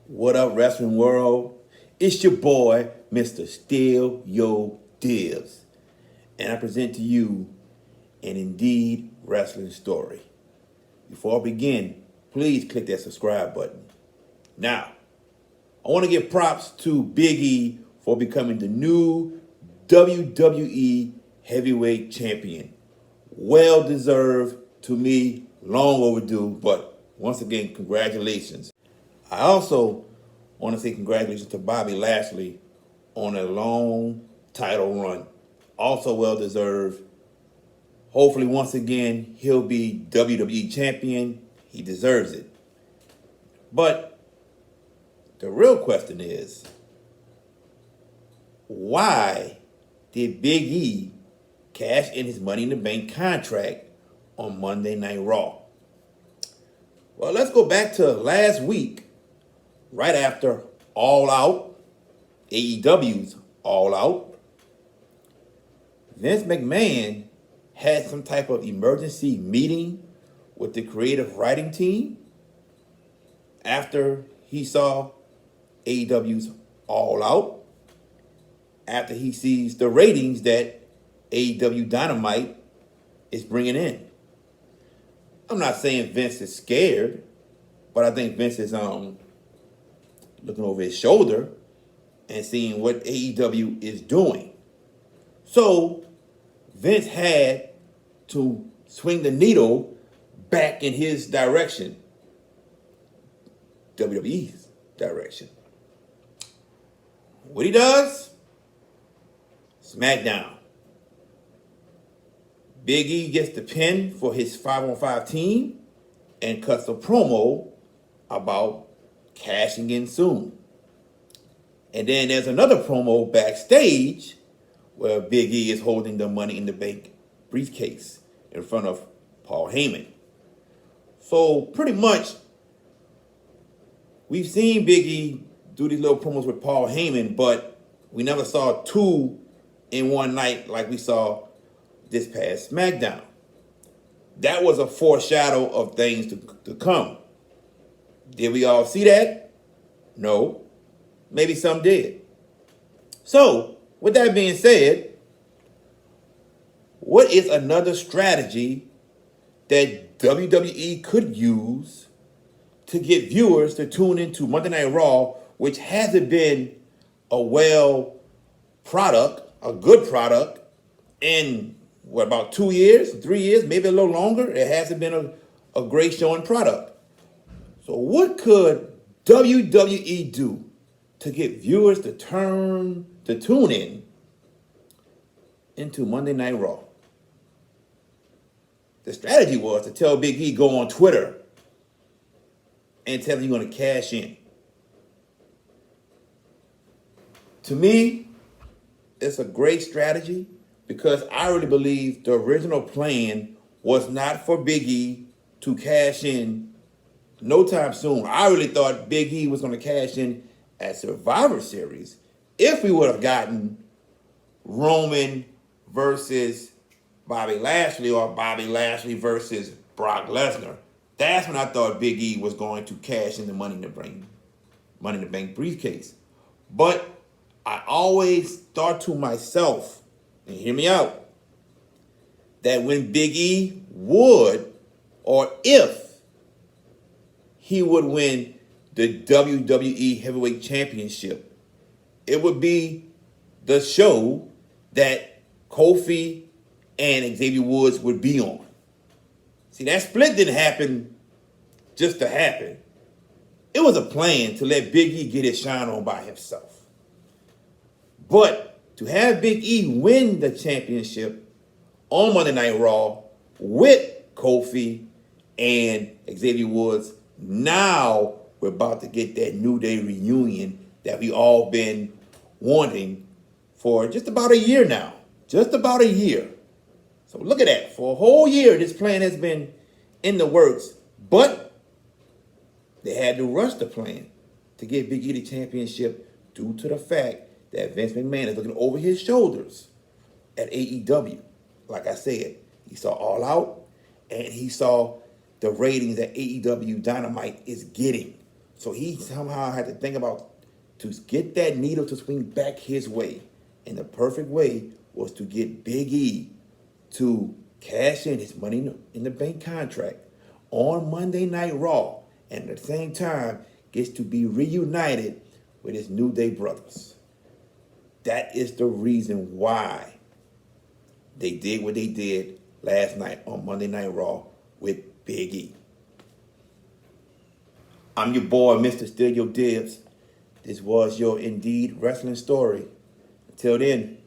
What up, wrestling world? It's your boy, Mr. Still Yo Dibs, and I present to you an Indeed Wrestling Story. Before I begin, please click that subscribe button. Now, I want to give props to Big E for becoming the new WWE Heavyweight Champion. Well deserved to me, long overdue, but once again, congratulations. I also want to say congratulations to Bobby Lashley on a long title run. Also well deserved. Hopefully, once again, he'll be WWE champion. He deserves it. But the real question is, why did Big E cash in his Money in the Bank contract on Monday Night Raw? Well, let's go back to last week, right after All Out, AEW's All Out. Vince McMahon had some type of emergency meeting with the creative writing team after he saw AEW's All Out, after he sees the ratings that AEW Dynamite is bringing in. I'm not saying Vince is scared, but I think Vince is looking over his shoulder and seeing what AEW is doing. So Vince had to swing the needle back in his direction, WWE's direction. What he does? SmackDown. Big E gets the pin for his 5-on-5 team and cuts a promo about cashing in soon. And then there's another promo backstage where Big E is holding the Money in the Bank briefcase in front of Paul Heyman. So pretty much, we've seen Big E do these little promos with Paul Heyman, but we never saw two in one night like we saw this past SmackDown. That was a foreshadow of things to come. Did we all see that? No. Maybe some did. So, with that being said, what is another strategy that WWE could use to get viewers to tune into Monday Night Raw, which hasn't been a good product in about 2 years, 3 years, maybe a little longer? It hasn't been a great showing product. So what could WWE do to get viewers to tune in into Monday Night Raw? The strategy was to tell Big E, go on Twitter and tell him you're going to cash in. To me, it's a great strategy because I really believe the original plan was not for Big E to cash in no time soon. I really thought Big E was going to cash in at Survivor Series if we would have gotten Roman versus Bobby Lashley or Bobby Lashley versus Brock Lesnar. That's when I thought Big E was going to cash in the Money in the Bank briefcase. But I always thought to myself, and hear me out, that when Big E would, or if he would win the WWE Heavyweight Championship, it would be the show that Kofi and Xavier Woods would be on. See, that split didn't happen just to happen. It was a plan to let Big E get his shine on by himself. But to have Big E win the championship on Monday Night Raw with Kofi and Xavier Woods, now we're about to get that New Day reunion that we all been wanting for just about a year now. Just about a year. So look at that. For a whole year, this plan has been in the works. But they had to rush the plan to get Big E the championship due to the fact that Vince McMahon is looking over his shoulders at AEW. Like I said, he saw All Out and he saw the ratings that AEW Dynamite is getting. So he somehow had to think about to get that needle to swing back his way. And the perfect way was to get Big E to cash in his money in the bank contract on Monday Night Raw, and at the same time gets to be reunited with his New Day brothers. That is the reason why they did what they did last night on Monday Night Raw with Big E. I'm your boy, Mr. Steal Your Dibs. This was your Indeed Wrestling Story. Until then,